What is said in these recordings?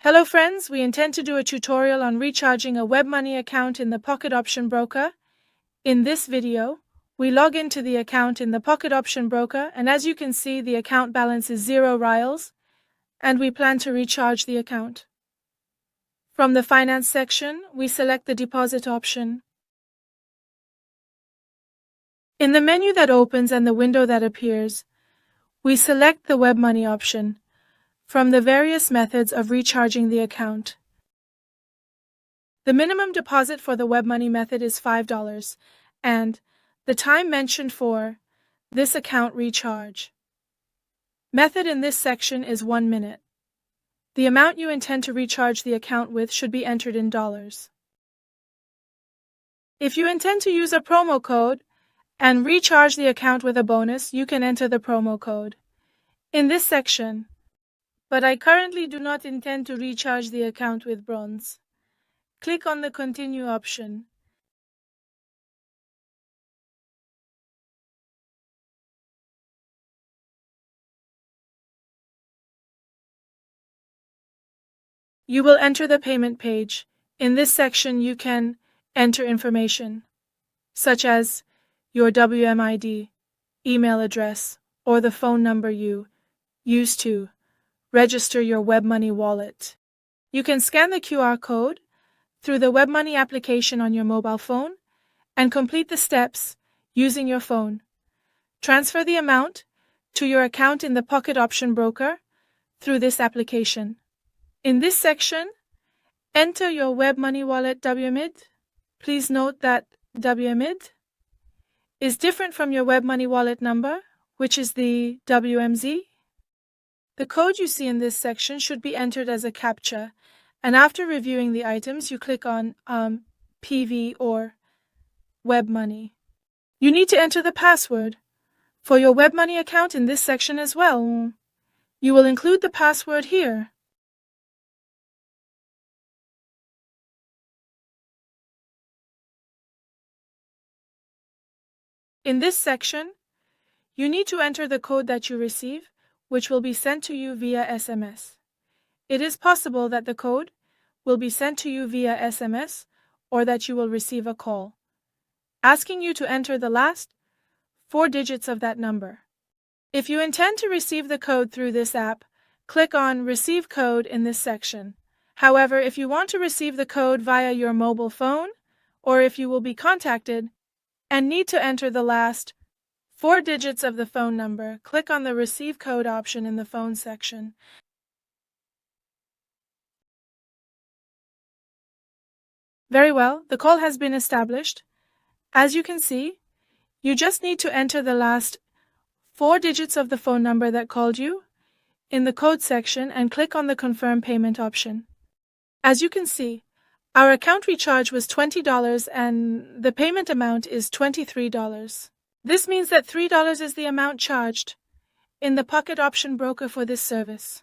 Hello friends, we intend to do a tutorial on recharging a WebMoney account in the Pocket Option Broker. In this video, we log into the account in the Pocket Option Broker, and as you can see, the account balance is 0 rials, and we plan to recharge the account. From the Finance section, we select the Deposit option. In the menu that opens and the window that appears, we select the WebMoney option from the various methods of recharging the account. The minimum deposit for the WebMoney method is $5, and the time mentioned for this account recharge method in this section is 1 minute. The amount you intend to recharge the account with should be entered in dollars. If you intend to use a promo code and recharge the account with a bonus, you can enter the promo code in this section. But I currently do not intend to recharge the account with bronze. Click on the Continue option. You will enter the payment page. In this section, you can enter information, such as your WMID, email address, or the phone number you use to register your WebMoney wallet. You can scan the QR code through the WebMoney application on your mobile phone and complete the steps using your phone. Transfer the amount to your account in the Pocket Option Broker through this application. In this section, enter your WebMoney wallet WMID. Please note that WMID is different from your WebMoney wallet number, which is the WMZ. The code you see in this section should be entered as a CAPTCHA, and after reviewing the items, you click on PV or WebMoney. You need to enter the password for your WebMoney account in this section as well. You will include the password here. In this section, you need to enter the code that you receive, which will be sent to you via SMS. It is possible that the code will be sent to you via SMS or that you will receive a call asking you to enter the last 4 digits of that number. If you intend to receive the code through this app, click on Receive Code in this section. However, if you want to receive the code via your mobile phone, or if you will be contacted and need to enter the last 4 digits of the phone number, click on the Receive Code option in the phone section. Very well, the call has been established. As you can see, you just need to enter the last 4 digits of the phone number that called you in the code section and click on the Confirm Payment option. As you can see, our account recharge was $20 and the payment amount is $23. This means that $3 is the amount charged in the Pocket Option Broker for this service.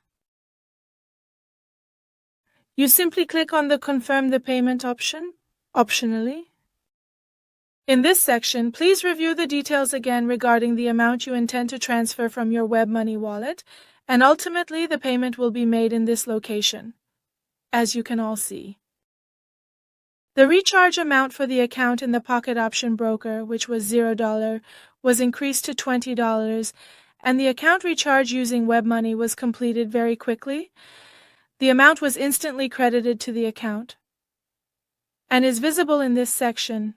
You simply click on the Confirm the Payment option, optionally. In this section, please review the details again regarding the amount you intend to transfer from your WebMoney wallet, and ultimately the payment will be made in this location, as you can all see. The recharge amount for the account in the Pocket Option Broker, which was $0, was increased to $20, and the account recharge using WebMoney was completed very quickly. The amount was instantly credited to the account and is visible in this section.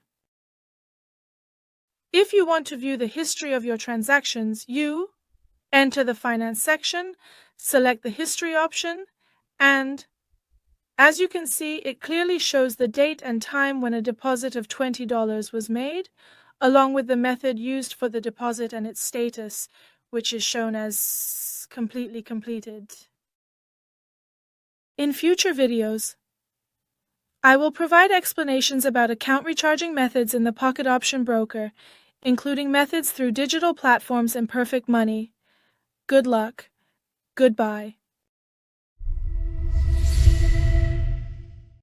If you want to view the history of your transactions, you enter the Finance section, select the History option, and as you can see, it clearly shows the date and time when a deposit of $20 was made, along with the method used for the deposit and its status, which is shown as completely completed. In future videos, I will provide explanations about account recharging methods in the Pocket Option Broker, including methods through digital platforms and perfect money. Good luck. Goodbye.